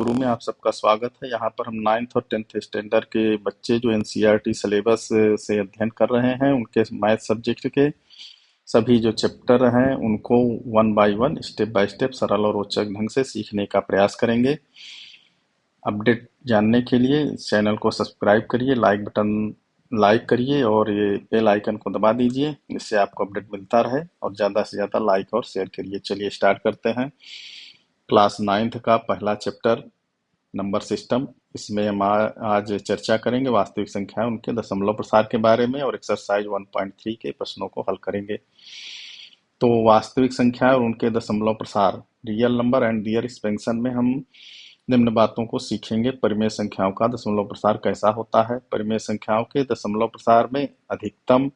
गुरु में आप सबका स्वागत है। यहाँ पर हम 9th और 10th स्टैंडर्ड के बच्चे जो एनसीईआरटी सिलेबस से अध्ययन कर रहे हैं उनके मैथ सब्जेक्ट के सभी जो चैप्टर हैं उनको one by one step by step सरल और रोचक ढंग से सीखने का प्रयास करेंगे। अपडेट जानने के लिए चैनल को सब्सक्राइब करिए, लाइक बटन लाइक करिए और ये बेल आइकन को दबा दीजिए, जिससे आपको अपडेट मिलता रहे और ज़्यादा से ज़्यादा लाइक और शेयर करिए। चलिए स्टार्ट करते हैं। क्लास 9th का पहला चैप्टर नंबर सिस्टम, इसमें हम आज चर्चा करेंगे वास्तविक संख्या उनके दशमलव प्रसार के बारे में और एक्सरसाइज 1.3 के प्रश्नों को हल करेंगे। तो वास्तविक संख्या और उनके दशमलव प्रसार, real number and their expansion में हम निम्न बातों को सीखेंगे। परिमेय संख्याओं का दशमलव प्रसार कैसा होता है, परिमेय संख्याओं के दशमलव प्रसार में अधिकतम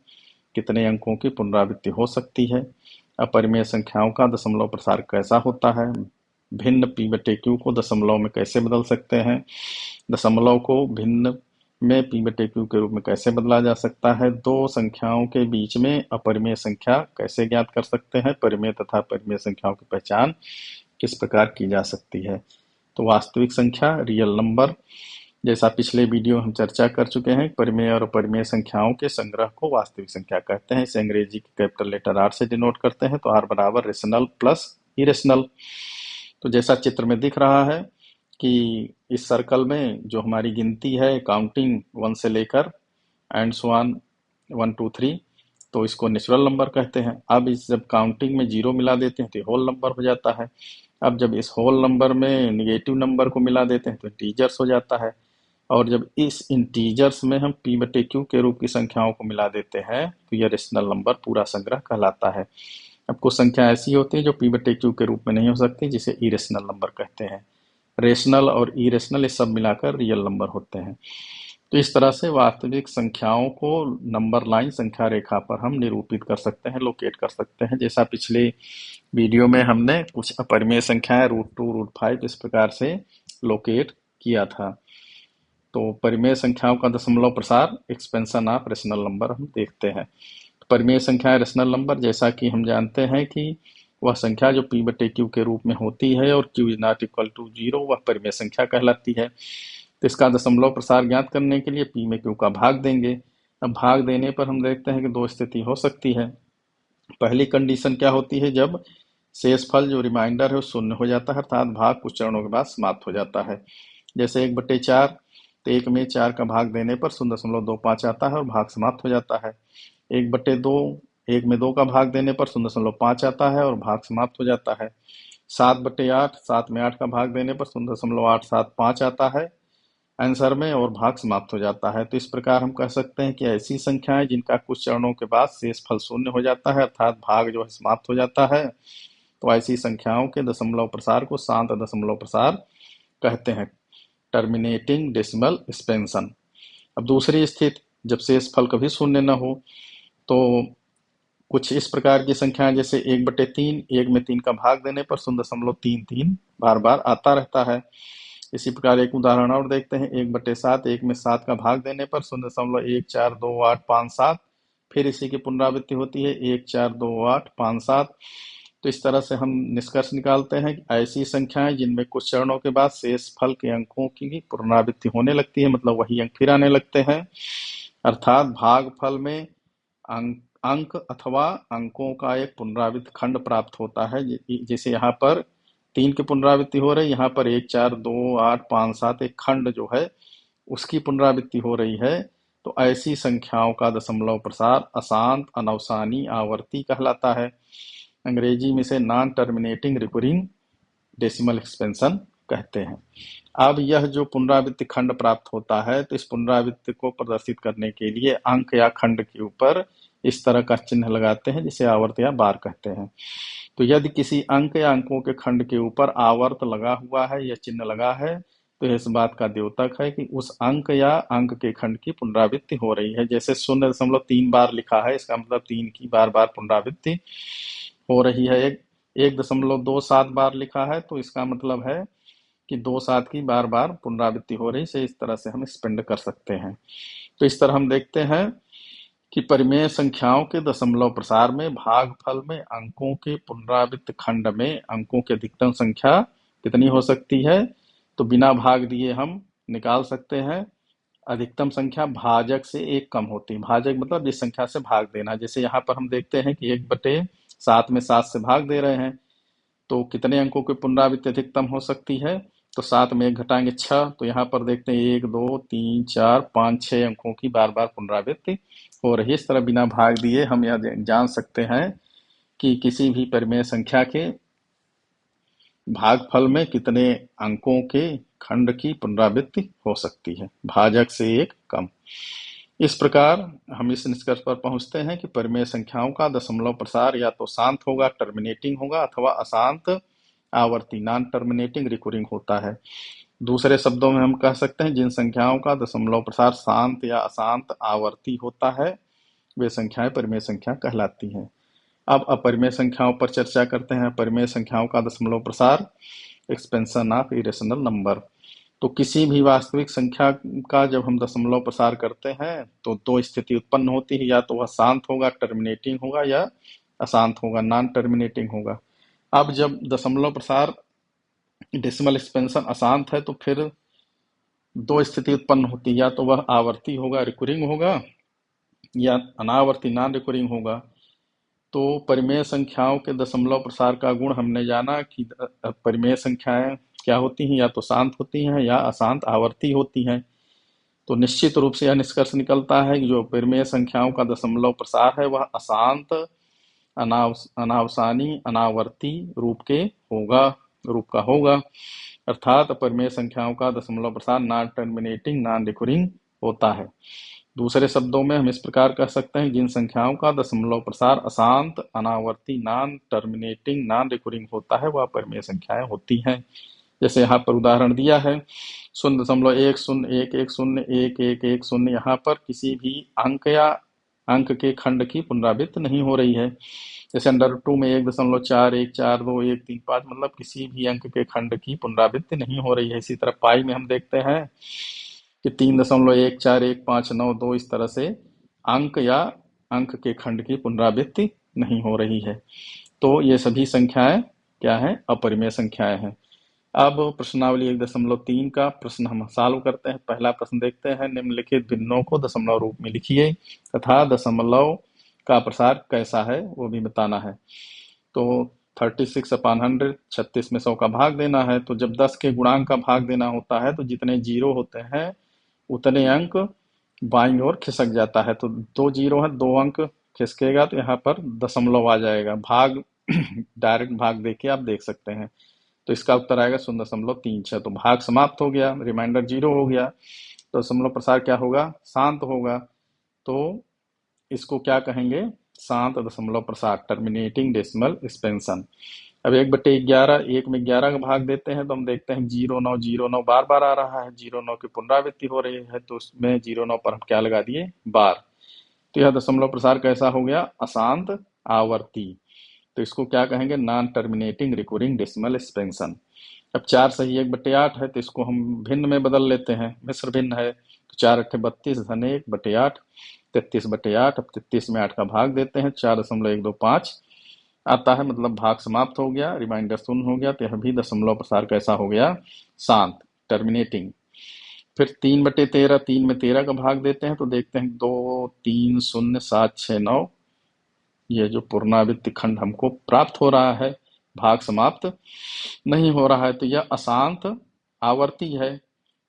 कितने अंकों की पुनरावृत्ति हो सकती है, अपरिमेय संख्याओं का दशमलव प्रसार कैसा होता है, भिन्न p बटे q को दशमलव में कैसे बदल सकते हैं, दशमलव को भिन्न में p बटे q के रूप में कैसे बदला जा सकता है, दो संख्याओं के बीच में अपरिमेय संख्या कैसे ज्ञात कर सकते हैं, परिमेय तथा अपरिमेय संख्याओं की पहचान किस प्रकार की जा सकती है। तो वास्तविक संख्या, रियल नंबर, जैसा पिछले वीडियो हम चर्चा कर चुके हैं, परिमेय और अपरिमेय संख्याओं के संग्रह को वास्तविक संख्या कहते हैं। इसे अंग्रेजी के कैपिटल लेटर R से डिनोट करते हैं। तो R बराबर रेशनल प्लस इरेशनल। तो जैसा चित्र में दिख रहा है कि इस सर्कल में जो हमारी गिनती है, काउंटिंग 1 से लेकर एंड सो ऑन 1 2 3, तो इसको नेचुरल नंबर कहते हैं। अब इस जब काउंटिंग में 0 मिला देते हैं तो होल नंबर हो जाता है। अब जब इस होल नंबर में निगेटिव नंबर को मिला देते हैं तो इंटीजर्स हो जाता है। और जब इस इंटीजर्स में हम p बटे q के रूप की संख्याओं को मिला देते हैं तो यह रेशनल नंबर पूरा संग्रह कहलाता है। अब कुछ संख्या ऐसी होती है जो p बटे q के रूप में नहीं हो सकती, जिसे इरेशनल नंबर कहते हैं। रेशनल और इरेशनल ये सब मिलाकर रियल नंबर होते हैं। तो इस तरह से वास्तविक संख्याओं को नंबर लाइन संख्या रेखा पर हम निरूपित कर सकते हैं, लोकेट कर सकते हैं। जैसा पिछले वीडियो में हमने कुछ अपरिमेय संख्याएं √2 √5 इस प्रकार से लोकेट किया था। तो परिमेय संख्याओं का दशमलव प्रसार, एक्सपेंशन ऑफ रेशनल नंबर हम देखते हैं। परिमेय संख्या रेशनल नंबर, जैसा कि हम जानते हैं कि वह संख्या जो p बटे q के रूप में होती है और q is not equal to 0, वह परिमेय संख्या कहलाती है। तो इसका दशमलव प्रसार ज्ञात करने के लिए p में q का भाग देंगे। अब भाग देने पर हम देखते हैं कि दो स्थिति हो सकती है। पहली कंडीशन क्या होती है, जब शेषफल जो रिमाइंडर है वो शून्य हो जाता है, अर्थात भाग कुछ चरणों के बाद समाप्त हो जाता है। जैसे 1/4, तो 1 में 4 का भाग देने पर 0.25 आता है और भाग समाप्त हो जाता है। 1/2, 1 में 2 का भाग देने पर 0.5 आता है और भाग समाप्त हो जाता है। 7/8, 7 में 8 का भाग देने पर 0.875 आता है आंसर में और भाग समाप्त हो जाता है। तो इस प्रकार हम कह सकते हैं कि ऐसी संख्याएं जिनका कुछ चरणों के बाद शेषफल शून्य हो जाता है, अर्थात भाग जो है समाप्त हो जाता है, तो ऐसी संख्याओं के दशमलव प्रसार को शांत दशमलव प्रसार कहते हैं, टर्मिनेटिंग डेसिमल एक्सपेंशन। अब दूसरी स्थिति, जब शेषफल कभी शून्य न हो, तो कुछ इस प्रकार की संख्याएं जैसे 1/3, 1 में 3 का भाग देने पर 0.33 बार बार आता रहता है। इसी प्रकार एक उदाहरण और देखते हैं, 1/7, 1 में 7 का भाग देने पर 0.142857, फिर इसी की पुनरावृत्ति होती है 142857। तो इस तरह से हम निष्कर्ष निकालते हैं कि ऐसी संख्याएं जिनमें कुछ चरणों के बाद शेषफल के अंकों की पुनरावृत्ति होने लगती है, मतलब वही अंक फिर आने लगते हैं, अर्थात भागफल में अंक अथवा अंकों का एक पुनरावृत्त खंड प्राप्त होता है। जैसे यहाँ पर 3 की पुनरावृत्ति हो रही है, यहाँ पर 1 4 2 8 5 7 एक खंड जो है उसकी पुनरावृत्ति हो रही है। तो ऐसी संख्याओं का दशमलव प्रसार अशांत अनवसानी आवर्ती कहलाता है। अंग्रेजी में इसे non terminating recurring decimal expansion कहते हैं। अब यह जो पुनरावृत्ति खंड प्राप्त होता है, तो इस पुनरावृत्ति को प्रदर्शित करने के लिए अंक या खंड के ऊपर इस तरह का चिन्ह लगाते हैं, जिसे आवर्त या बार कहते हैं। तो यदि किसी अंक या अंकों के खंड के ऊपर आवर्त लगा हुआ है या चिन्ह लगा है, तो इस बात का द्योतक है कि उस अंक या अंक के खंड की पुनरावृत्ति हो रही है। जैसे 0.3 बार लिखा है, इसका मतलब 3 की बार बार पुनरावृत्ति हो रही है। 1.27 बार लिखा है, तो इसका मतलब है कि 2 7 की बार बार पुनरावृत्ति हो रही है। इस तरह से हम एक्सपेंड कर सकते हैं। तो इस तरह हम देखते हैं कि परिमेय संख्याओं के दशमलव प्रसार में भागफल में अंकों के पुनरावृत्त खंड में अंकों की अधिकतम संख्या कितनी हो सकती है, तो बिना भाग दिए हम निकाल सकते हैं अधिकतम संख्या भाजक से एक कम होती है। भाजक मतलब जिस संख्या से भाग देना। जैसे यहाँ पर हम देखते हैं कि 1/7 में 7 से भाग दे रहे हैं, तो कितने अंकों की पुनरावृत्ति अधिकतम हो सकती है? तो 7 में 1 घटाएंगे 6, तो यहाँ पर देखते हैं 1 2 3 4 5 6 अंकों की बार बार पुनरावृत्ति हो रही है। इस तरह बिना भाग दिए हम यह जान सकते हैं कि किसी भी परिमेय संख्या के भागफल में कितने अंकों के खंड की पुनरावृत्ति हो सकती है, भाजक से एक कम। इस प्रकार हम इस निष्कर्ष पर पहुंचते हैं कि परिमेय संख्याओं का दशमलव प्रसार या तो शांत होगा, टर्मिनेटिंग होगा, अथवा अशांत आवर्ती नॉन टर्मिनेटिंग रिकरिंग होता है। दूसरे शब्दों में हम कह सकते हैं जिन संख्याओं का दशमलव प्रसार शांत या अशांत आवर्ती होता है वे संख्याएं परिमेय संख्या कहलाती हैं। अब अपरिमेय संख्याओं पर चर्चा करते हैं। परिमेय संख्याओं का दशमलव प्रसार, एक्सपेंशन ऑफ इरेशनल नंबर। तो किसी भी वास्तविक संख्या का जब हम दशमलव प्रसार करते हैं तो दो स्थिति उत्पन्न होती है, या तो वह शांत होगा टर्मिनेटिंग होगा, या अशांत होगा नॉन टर्मिनेटिंग होगा। अब जब दशमलव प्रसार डेसिमल एक्सपेंशन अशांत है तो फिर दो स्थिति उत्पन्न होती है, या तो वह आवर्ती होगा रिकरिंग होगा, या अनावर्ती नॉन रिकरिंग होगा। तो परिमेय संख्याओं के दशमलव प्रसार का गुण हमने जाना कि परिमेय संख्याएं क्या होती हैं, या तो शांत होती हैं या अशांत आवर्ती होती हैं। तो निश्चित रूप से यह निष्कर्ष निकलता है कि जो परिमेय संख्याओं का दशमलव प्रसार है वह अशांत, अनावसानी, अनावर्ती रूप का होगा। अर्थात परिमेय संख्याओं का दशमलव प्रसार नॉन टर्मिनेटिंग नॉन रिकरिंग होता है। दूसरे शब्दों में हम इस प्रकार कह सकते हैं जिन संख्याओं का दशमलव प्रसार अशांत, अनावर्ती, नॉन टर्मिनेटिंग नॉन रिकरिंग होता है वह परिमेय संख्याएं होती हैं। जैसे यहाँ पर उदाहरण दिया है 0.1011110111 यहाँ पर किसी भी अंक या अंक के खंड की पुनरावृत्ति नहीं हो रही है। जैसे √2 में 1.414213 मतलब किसी भी अंक के खंड की पुनरावृत्ति नहीं हो रही है। इसी तरह पाई में हम देखते हैं कि 3.14159 इस तरह से अंक या अंक के खंड की पुनरावृत्ति नहीं हो रही है। तो ये सभी संख्याएं क्या है? अपरिमेय संख्याएं हैं। अब प्रश्नावली 1.3 का प्रश्न हम सॉल्व करते हैं। पहला प्रश्न देखते हैं, निम्नलिखित भिन्नों को दशमलव रूप में लिखिए तथा दशमलव का प्रसार कैसा है वो भी बताना है। तो 36/100, 36 में 100 का भाग देना है। तो जब 10 के गुणांक का भाग देना होता है तो जितने जीरो होते हैं उतने अंक बाईं ओर खिसक जाता है। तो 2 जीरो है, 2 अंक खिसकेगा तो यहाँ पर दशमलव आ जाएगा। भाग डायरेक्ट भाग देके आप देख सकते हैं। तो इसका उत्तर आएगा 0.36। तो भाग समाप्त हो गया, रिमाइंडर 0 हो गया। तो दशमलव प्रसार क्या होगा? शांत होगा। तो इसको क्या कहेंगे? शांत दशमलव प्रसार, टर्मिनेटिंग डेसिमल एक्सपेंशन। अब 1/11, 1 में 11 का भाग देते हैं तो हम देखते हैं 0909 बार बार आ रहा है, 09 की पुनरावृत्ति हो रही है, तो उसमें 09 पर हम क्या लगा दिए? बार। तो यह दशमलव प्रसार कैसा हो गया? अशांत आवर्ती। तो इसको क्या कहेंगे? Non terminating recurring decimal expansion. अब 4 सही 1/8 है तो इसको हम भिन्न में बदल लेते हैं, मिश्र भिन्न है। तो 4 8 32 धन 1/8, 33/8। अब 33 में 8 का भाग देते हैं, 4.125 आता है, मतलब भाग समाप्त हो गया, रिमाइंडर शून्य हो गया। तो यह भी दशमलव प्रसार कैसा हो गया? शांत, टर्मिनेटिंग। फिर 3/13, 3 में 13 का भाग देते हैं तो देखते हैं 2 3 0 7 6 9 ये जो पुनरावृत्ति खंड हमको प्राप्त हो रहा है, भाग समाप्त नहीं हो रहा है, तो यह अशांत आवर्ती है,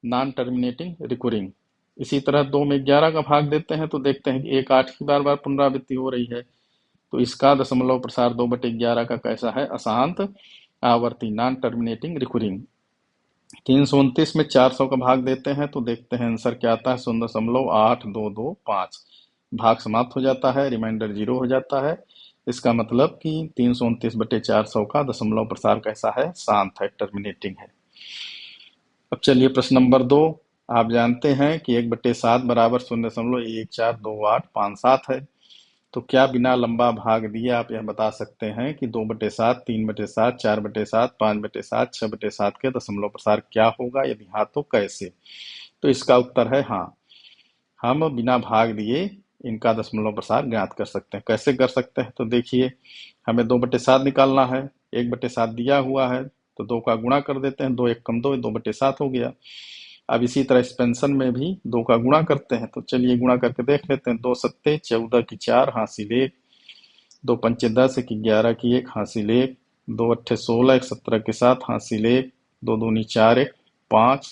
नॉन टर्मिनेटिंग रिकरिंग। इसी तरह 2 में 11 का भाग देते हैं तो देखते हैं कि 1 8 की बार बार पुनरावृत्ति हो रही है। तो इसका दशमलव प्रसार 2/11 का कैसा है? अशांत आवर्ती, नॉन टर्मिनेटिंग रिकरिंग। 329 में 400 का भाग देते हैं तो देखते हैं आंसर क्या आता है? 0.8225। भाग समाप्त हो जाता है, रिमाइंडर 0 हो जाता है। इसका मतलब कि 329/400 का दशमलव प्रसार कैसा है? शांत है, टर्मिनेटिंग है। अब चलिए प्रश्न नंबर 2। आप जानते हैं कि 1/7 बराबर 0.142857 है। तो क्या बिना लंबा भाग दिए आप यह बता सकते हैं कि 2/7, 3/7, 4/7, 5/7, 6/7 के दशमलव प्रसार क्या होगा? यदि हाँ तो कैसे? तो इसका उत्तर है हाँ, हम बिना भाग दिए इनका दशमलव प्रसार ज्ञात कर सकते हैं। कैसे कर सकते हैं? तो देखिए, हमें 2/7 निकालना है, 1/7 दिया हुआ है, तो 2 का गुणा कर देते हैं, 2 एक कम 2, 2/7 हो गया। अब इसी तरह एक्सपेंशन में भी 2 का गुणा करते हैं, तो चलिए गुणा करके देख लेते हैं। 2 सत्ते 14 की 4 हासिल 1, 2 पंचे 10 की 11 की 1 हासिल 1, 2 अट्ठे 16 1 17 के 7 हासिल 1, 2 दूनी 4 1 5,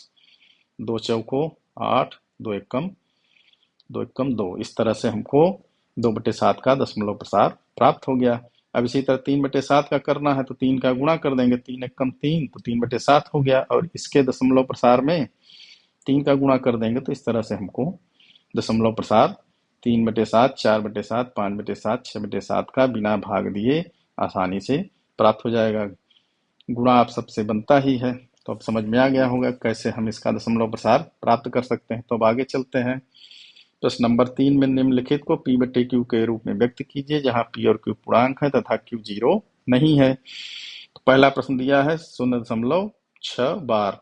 2 चौको 8, 2 एकम 2 इस तरह से हमको 2/7 का दशमलव प्रसार प्राप्त हो गया। अब इसी तरह 3/7 का करना है, तो 3 का गुणा कर देंगे, 3 एकम 3, तो 3/7 हो गया। और इसके दशमलव प्रसार में 3 का गुणा कर देंगे, तो इस तरह से हमको दशमलव प्रसार 3/7, 4/7, 5/7, 6/7 का बिना भाग दिए आसानी से प्राप्त हो जाएगा। गुणा आप सबसे बनता ही है, तो अब समझ में आ गया होगा कैसे हम इसका दशमलव प्रसार प्राप्त कर सकते हैं। तो अब आगे चलते हैं। प्रश्न नंबर 3 में निम्नलिखित को P/Q के रूप में व्यक्त कीजिए, जहां P और Q पूर्णांक है तथा Q 0 नहीं है। तो पहला प्रश्न दिया है 0.6 बार,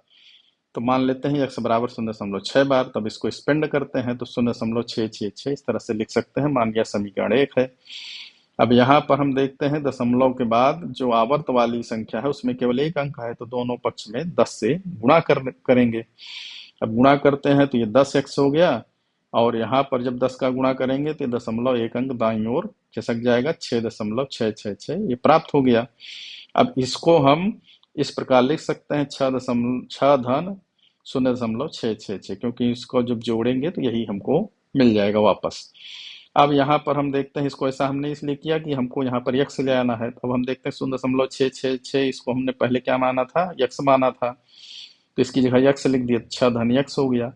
तो मान लेते हैं x बराबर 0.6 बार। तब इसको स्पेंड करते हैं, तो 0.666 इस तरह से लिख सकते हैं। मान लिया समीकरण 1 है। अब यहाँ पर हम देखते हैं दशमलव के बाद जो आवर्त वाली संख्या है उसमें केवल एक अंक है, तो दोनों पक्ष में 10 से गुणा करेंगे। अब गुणा करते हैं तो ये 10x हो गया, और यहाँ पर जब 10 का गुणा करेंगे तो दशमलव एक अंक दाईं ओर खिसक जाएगा, 6.666 ये प्राप्त हो गया। अब इसको हम इस प्रकार लिख सकते हैं 6 धन 0.666, क्योंकि इसको जब जोड़ेंगे तो यही हमको मिल जाएगा वापस। अब यहाँ पर हम देखते हैं, इसको ऐसा हमने इसलिए किया कि हमको यहाँ पर यक्स ले आना है। तो अब हम देखते हैं 0.666, इसको हमने पहले क्या माना था, यक्स माना था, तो इसकी जगह यक्स लिख दिया, 6 धन यक्स हो गया।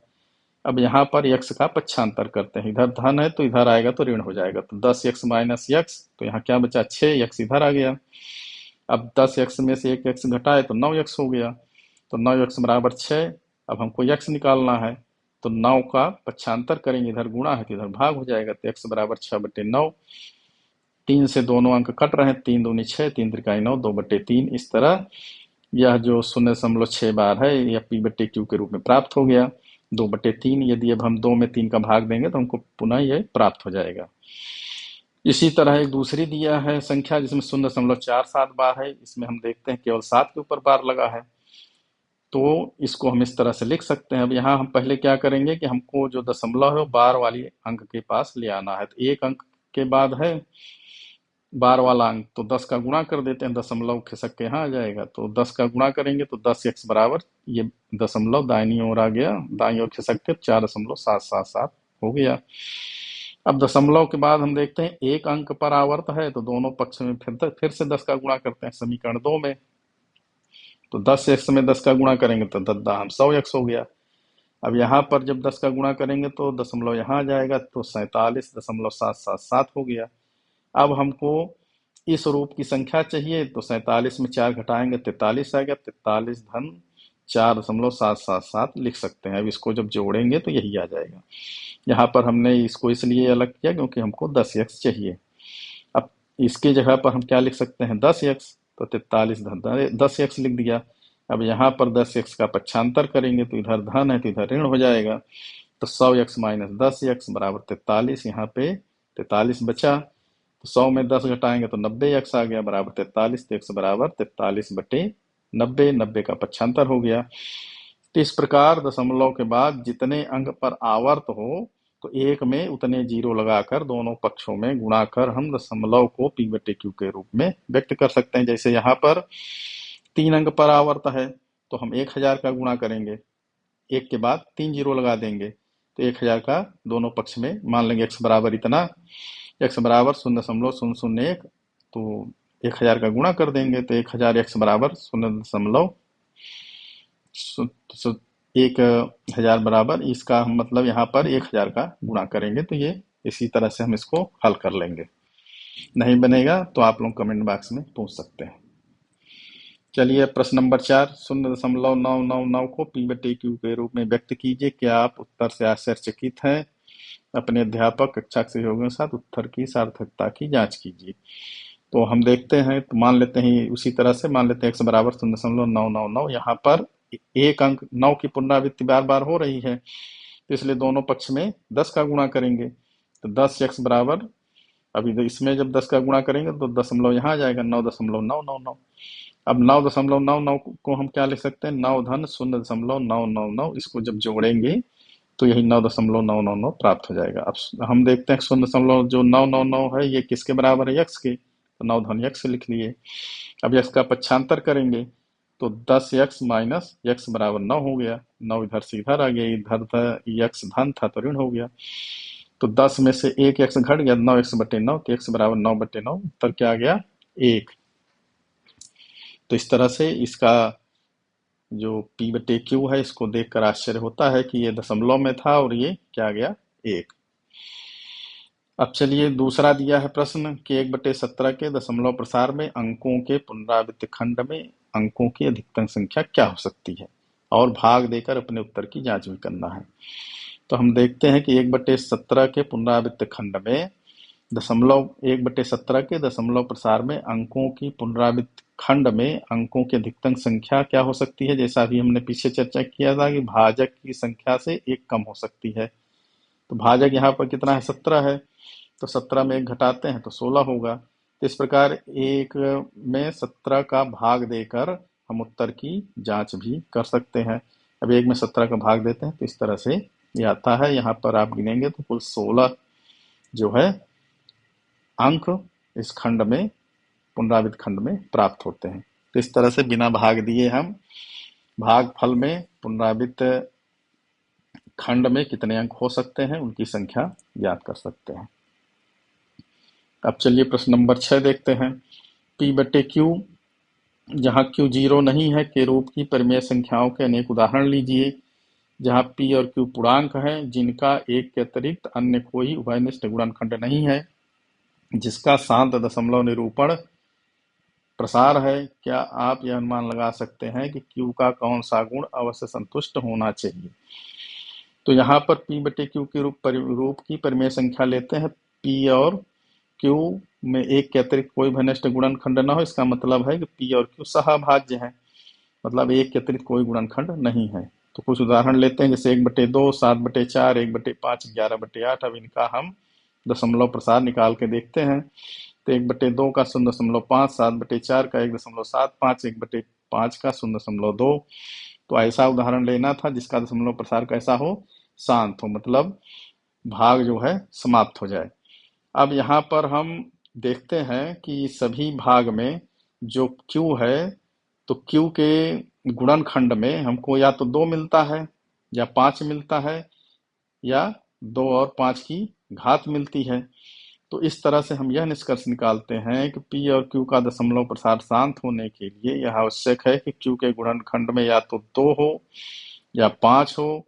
अब यहाँ पर यक्स का पक्षांतर करते हैं, इधर धन है तो इधर आएगा तो ऋण हो जाएगा, तो 10x माइनस यक्स, तो यहाँ क्या बचा, 6x इधर आ गया। अब 10x में से 1x घटाए तो 9x हो गया, तो 9x बराबर 6। अब हमको यक्स निकालना है, तो 9 का पक्षांतर करेंगे, इधर गुणा है तो इधर भाग हो जाएगा, तो x बराबर 6/9। 3 से दोनों अंक कट रहे हैं, 3 दूनी 6, 3 त्रिकाई 9, 2/3। इस तरह यह जो 0.6 बार है यह P/Q के रूप में प्राप्त हो गया, 2/3। यदि अब हम 2 में 3 का भाग देंगे तो हमको पुनः यह प्राप्त हो जाएगा। इसी तरह एक दूसरी दिया है संख्या जिसमें 0.47 बार है, इसमें हम देखते हैं केवल 7 के ऊपर बार लगा है, तो इसको हम इस तरह से लिख सकते हैं। अब यहाँ हम पहले क्या करेंगे कि हमको जो दशमलव है वो बार वाली अंक के पास ले आना है, तो एक अंक के बाद है बार वाला अंक, तो 10 का गुणा कर देते हैं, दशमलव खिसक के यहाँ आ जाएगा, तो 10 का गुणा करेंगे तो 10x बराबर ये दशमलव दाहिनी ओर आ गया, दाईं ओर खिसक के 4.777 हो गया। अब दशमलव के बाद हम देखते हैं एक अंक पर आवर्त है, तो दोनों पक्ष में फिर से 10 का गुणा करते हैं समीकरण 2 में, तो 10x में 10 का गुणा करेंगे तो 100x हो गया। अब यहाँ पर जब 10 का गुणा करेंगे तो दशमलव यहाँ आ जाएगा, तो 47.777 हो गया। अब हमको इस रूप की संख्या चाहिए, तो 47 में 4 घटाएंगे 43 आएगा, 43 धन 4.777 लिख सकते हैं। अब इसको जब जोड़ेंगे तो यही आ जाएगा। यहाँ पर हमने इसको इसलिए अलग किया क्योंकि हमको 10x चाहिए। अब इसकी जगह पर हम क्या लिख सकते हैं, 10x, तो 43 धन 10x लिख दिया। अब यहाँ पर 10x का पक्षांतर करेंगे तो इधर धन है तो इधर ऋण हो जाएगा, तो 100x माइनस 10x बराबर 43। यहाँ पे 43 बचा, तो 100 में 10 घटाएंगे तो 90x आ गया बराबर 43, तो x बराबर 43/90, 90 का पक्षांतर हो गया। तो इस प्रकार दशमलव के बाद जितने अंक पर आवर्त हो तो एक में उतने जीरो लगाकर दोनों पक्षों में गुणा कर हम दशमलव को P/Q के रूप में व्यक्त कर सकते हैं। जैसे यहाँ पर 3 अंक पर आवर्त है तो हम 1000 का गुणा करेंगे, एक के बाद 3 जीरो लगा देंगे, तो 1000 का दोनों पक्ष में मान लेंगे x बराबर इतना, x बराबर 0.001, तो 1000 का गुणा कर देंगे, तो 1000 x बराबर 1000 बराबर, इसका हम मतलब यहाँ पर 1000 का गुणा करेंगे, तो ये इसी तरह से हम इसको हल कर लेंगे। नहीं बनेगा तो आप लोग कमेंट बॉक्स में पूछ सकते हैं। चलिए प्रश्न नंबर 4, 0.999 को P/Q के रूप में व्यक्त कीजिए। क्या आप उत्तर से आश्चर्यचकित हैं? अपने अध्यापक कक्षा के सहयोगियों के साथ उत्तर की सार्थकता की जांच कीजिए। तो हम देखते हैं, तो मान लेते हैं उसी तरह से, मान लेते हैं x बराबर 0.999, यहाँ पर एक अंक 9 की पुनरावृत्ति बार बार हो रही है, तो इसलिए दोनों पक्ष में 10 का गुणा करेंगे, तो 10x बराबर, अभी इसमें जब 10 का गुणा करेंगे तो दशमलव यहाँ आ जाएगा 9.999, अब 9.99 को हम क्या लिख सकते हैं, 9 धन 0.999, इसको जब जोड़ेंगे तो यही 9.999 प्राप्त हो जाएगा। अब हम देखते हैं 0 जो 999 है ये किसके बराबर है, यक्स के, तो 9 धन यक्स लिख लिए। अब यक्स का पक्षांतर करेंगे तो 10 यक्स माइनस यक्स बराबर 9 हो गया। 9 इधर से इधर आ गया, इधर था यक्स धन था तो ऋण हो गया। तो 10 में से 1 यक्स घट गया, 9 यक्स बटे 9, तो यक्स बराबर 9/9, उत्तर क्या आ गया, 1। तो इस तरह से इसका जो P/Q है इसको देखकर आश्चर्य होता है कि ये दशमलव में था और ये क्या आ गया, 1। अब चलिए दूसरा दिया है प्रश्न कि 1/17 के दशमलव प्रसार में अंकों के पुनरावृत्त खंड में अंकों की अधिकतम संख्या क्या हो सकती है, और भाग देकर अपने उत्तर की जांच भी करना है। तो हम देखते हैं कि 1/17 के पुनरावृत्त खंड में दशमलव 1/17 के दशमलव प्रसार में अंकों की पुनरावृत्त खंड में अंकों की अधिकतम संख्या क्या हो सकती है। जैसा अभी हमने पीछे चर्चा किया था कि भाजक की संख्या से एक कम हो सकती है। तो भाजक यहाँ पर कितना है, 17 है, तो 17 में एक घटाते हैं तो 16 होगा। तो इस प्रकार एक में 17 का भाग देकर हम उत्तर की जांच भी कर सकते हैं। अब एक में 17 का भाग देते हैं तो इस तरह से ये आता है। यहाँ पर आप गिनेंगे तो कुल 16 जो है अंक इस खंड में, पुनरावृत्त खंड में प्राप्त होते हैं। तो इस तरह से बिना भाग दिए हम भागफल में पुनरावृत्त खंड में कितने अंक हो सकते हैं उनकी संख्या ज्ञात कर सकते हैं। अब चलिए प्रश्न नंबर 6 देखते हैं। P/Q जहाँ Q 0 नहीं है के रूप की परिमेय संख्याओं के अनेक उदाहरण लीजिए, जहाँ P और Q पूर्णांक हैं जिनका एक के अतिरिक्त अन्य कोई उभयनिष्ठ गुणनखंड नहीं है, जिसका शांत दशमलव निरूपण प्रसार है। क्या आप यह अनुमान लगा सकते हैं कि Q का कौन सा गुण अवश्य संतुष्ट होना चाहिए। तो यहाँ पर P/Q के रूप की परिमेय संख्या लेते हैं। P और Q में एक के अतिरिक्त कोई घनिष्ठ गुणनखंड न हो, इसका मतलब है कि P और Q सहभाज्य हैं, मतलब एक के अतिरिक्त कोई गुणनखंड नहीं है। तो कुछ उदाहरण लेते हैं, जैसे 1/2, 7/4, 1/5, 11/8। अब इनका हम दशमलव प्रसार निकाल के देखते हैं। तो 1/2 का 0.5, 7/4 का 1.75, 1/5 का 0.2। तो ऐसा उदाहरण लेना था जिसका दशमलव प्रसार कैसा हो, शांत हो, मतलब भाग जो है समाप्त हो जाए। अब यहाँ पर हम देखते हैं कि सभी भाग में जो Q है, तो Q के गुणनखंड में हमको या तो 2 मिलता है या 5 मिलता है या 2 और 5 की घात मिलती है। तो इस तरह से हम यह निष्कर्ष निकालते हैं कि P और Q का दशमलव प्रसार शांत होने के लिए यह आवश्यक है कि Q के गुणनखंड में या तो 2 हो या 5 हो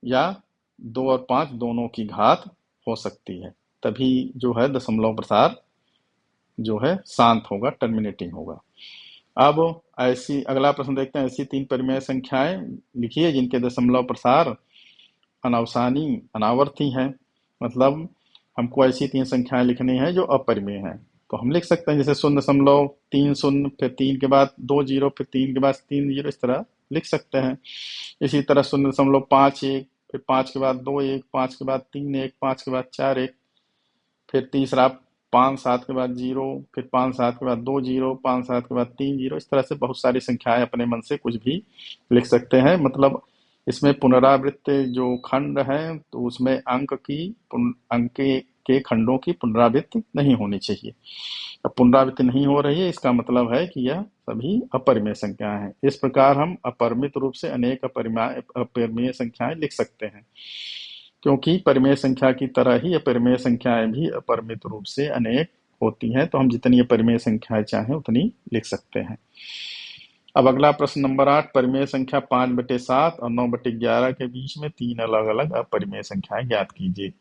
या 2 और 5 दोनों की घात हो सकती है, तभी जो है दशमलव प्रसार जो है शांत होगा, टर्मिनेटिंग होगा। अब ऐसी अगला प्रश्न देखते हैं। ऐसी 3 परिमेय संख्याएं लिखिए जिनके दशमलव प्रसार अनावसानी अनावर्ती हैं, मतलब हमको ऐसी 3 संख्याएं लिखनी है जो अपरिमेय हैं। तो हम लिख सकते हैं जैसे 0.30, फिर 3 के बाद 2 जीरो, फिर 3 के बाद 3 जीरो, इस तरह लिख सकते हैं। इसी तरह 0.51, फिर 5 के बाद 2 1, 5 के बाद 3 1, 5 के बाद 4 1, फिर तीसरा 5 7 के बाद 0, फिर 5 7 के बाद 2 0, 5 7 के बाद 3 0। इस तरह से बहुत सारी संख्याएं अपने मन से कुछ भी लिख सकते हैं। मतलब इसमें पुनरावृत्त जो खंड है तो उसमें अंक के खंडों की पुनरावृत्ति नहीं होनी चाहिए। अब पुनरावृत्ति नहीं हो रही है, इसका मतलब है कि यह सभी अपरिमेय संख्याएं हैं। इस प्रकार हम अपरिमित रूप से अनेक अपरिमेय संख्याएं लिख सकते हैं, क्योंकि परिमेय संख्या की तरह ही अपरिमेय संख्याएं भी अपरिमित रूप से अनेक होती हैं। तो हम जितनी अपरिमेय संख्याएं चाहें उतनी लिख सकते हैं। अब अगला प्रश्न नंबर 8। परिमेय संख्या 5/7 और 9/11 के बीच में 3 अलग अलग अपरिमेय संख्याएं ज्ञात कीजिए।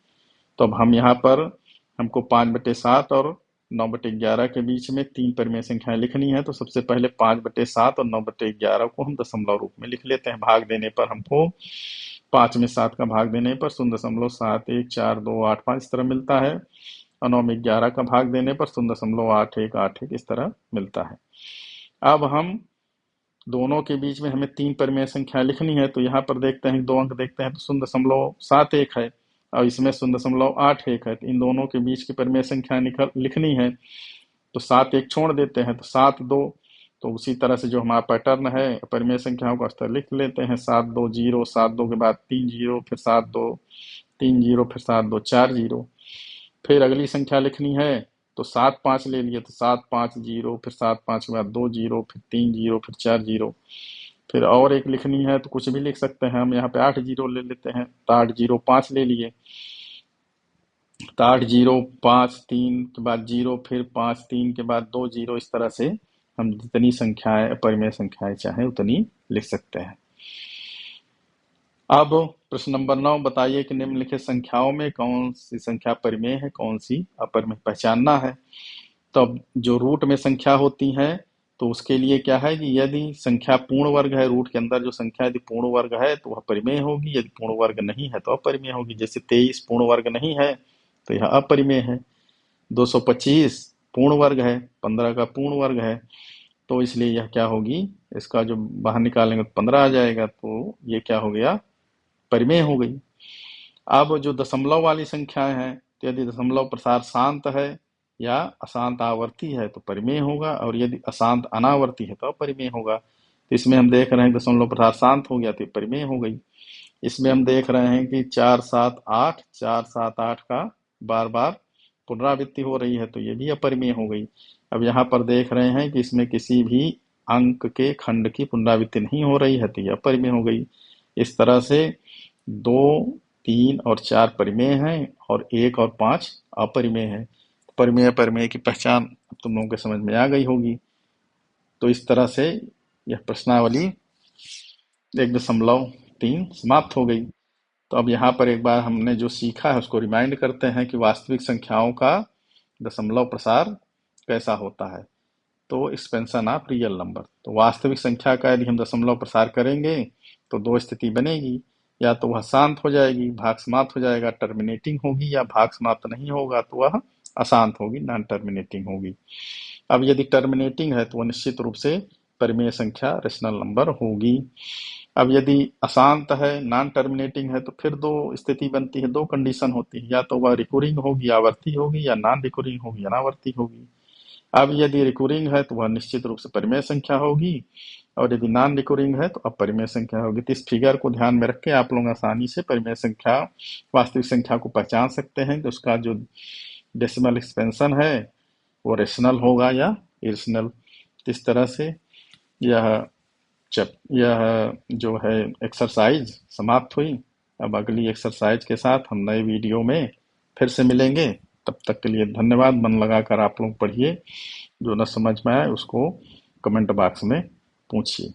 तो अब हम यहाँ पर हमको 5/7 और 9/11 के बीच में 3 परिमेय संख्याएं लिखनी है। तो सबसे पहले 5/7 और 9/11 को हम दशमलव रूप में लिख लेते हैं। भाग देने पर हमको 5 में 7 का भाग देने पर 0.714285 इस तरह मिलता है, और 9 में 11 का भाग देने पर 0.8181 इस तरह मिलता है। अब हम दोनों के बीच में हमें 3 परिमेय संख्या लिखनी है। तो यहाँ पर देखते हैं 2 अंक देखते हैं तो 0.71 है और इसमें 0.81 है। तो इन दोनों के बीच की परिमेय संख्या लिखनी है। तो 7 1 छोड़ देते हैं तो 7 2, तो उसी तरह से जो हमारा पैटर्न है परिमेय संख्याओं का स्तर लिख लेते हैं। 7 2 0, 7 2 के बाद 3 0, फिर 7 2 3 0, फिर 7 2 4 0। फिर अगली संख्या लिखनी है तो 7 5 ले लिए तो 7 5 0, फिर 7 5 के बाद 2 0, फिर 3 0, फिर 4 0। फिर और एक लिखनी है तो कुछ भी लिख सकते हैं हम, यहाँ पे 8 0 ले लेते हैं तो 8 0 5 ले लिए। तो 8 0 5 3 के बाद 0, फिर 5 3 के बाद 2 0। इस तरह से हम जितनी संख्याएं परिमेय संख्याएं चाहें उतनी लिख सकते हैं। अब प्रश्न नंबर 9, बताइए कि निम्नलिखित संख्याओं में कौन सी संख्या परिमेय है, कौन सी अपरिमेय, पहचानना है। तो अब जो रूट में संख्या होती है तो उसके लिए क्या है कि यदि संख्या पूर्ण वर्ग है, रूट के अंदर जो संख्या यदि पूर्ण वर्ग है तो वह परिमेय होगी, यदि पूर्ण वर्ग नहीं है तो अपरिमेय होगी। जैसे 23 पूर्ण वर्ग नहीं है तो यह अपरिमेय है। 225 पूर्ण वर्ग है, 15 का पूर्ण वर्ग है, तो इसलिए यह क्या होगी, इसका जो बाहर निकालेंगे तो 15 आ जाएगा, तो ये क्या हो गया, परिमेय हो गई। अब जो दशमलव वाली संख्याएं हैं तो यदि दशमलव प्रसार शांत है या अशांत आवर्ती है तो परिमेय होगा, और यदि अशांत अनावर्ती है तो अपरिमेय होगा। तो इसमें हम देख रहे हैं दशमलव प्रसार शांत हो गया तो परिमेय हो गई। इसमें हम देख रहे हैं कि 4 7 8 का बार बार पुनरावृत्ति हो रही है तो ये भी अपरिमेय हो गई। अब यहाँ पर देख रहे हैं कि इसमें किसी भी अंक के खंड की पुनरावृत्ति नहीं हो रही है तो ये अपरिमेय हो गई। इस तरह से 2 3 और 4 परिमेय हैं और 1 और 5 अपरिमेय है। परिमेय परिमेय की पहचान अब तुम लोगों के समझ में आ गई होगी। तो इस तरह से यह प्रश्नावली 1.3 समाप्त हो गई। तो अब यहाँ पर एक बार हमने जो सीखा है उसको रिमाइंड करते हैं कि वास्तविक संख्याओं का दशमलव प्रसार कैसा होता है। तो एक्सपेंशन ऑफ रियल नंबर, तो वास्तविक संख्या का यदि हम दशमलव प्रसार करेंगे तो दो स्थिति बनेगी, या तो वह शांत हो जाएगी, भाग समाप्त हो जाएगा, टर्मिनेटिंग होगी, या भाग समाप्त नहीं होगा तो वह अशांत होगी, नॉन टर्मिनेटिंग होगी। अब यदि टर्मिनेटिंग है तो वह निश्चित रूप से परिमेय संख्या रेशनल नंबर होगी। अब यदि अशांत है, नॉन टर्मिनेटिंग है, तो फिर दो स्थिति बनती है, दो कंडीशन होती है, या तो वह रिकरिंग होगी आवर्ती होगी, या नॉन रिकरिंग होगी अनावर्ती होगी। अब यदि रिकरिंग है तो वह निश्चित रूप से परिमेय संख्या होगी, और यदि नॉन रिकरिंग है तो अपरिमेय संख्या होगी। तो इस फिगर को ध्यान में रख के आप लोग आसानी से परिमेय संख्या, वास्तविक संख्या को पहचान सकते हैं कि उसका जो डेसिमल एक्सपेंशन है वो रेशनल होगा या इरेशनल। इस तरह से यह यह जो है एक्सरसाइज समाप्त हुई। अब अगली एक्सरसाइज के साथ हम नए वीडियो में फिर से मिलेंगे। तब तक के लिए धन्यवाद। मन लगाकर आप लोग पढ़िए, जो न समझ में आए उसको कमेंट बॉक्स में पूछिए।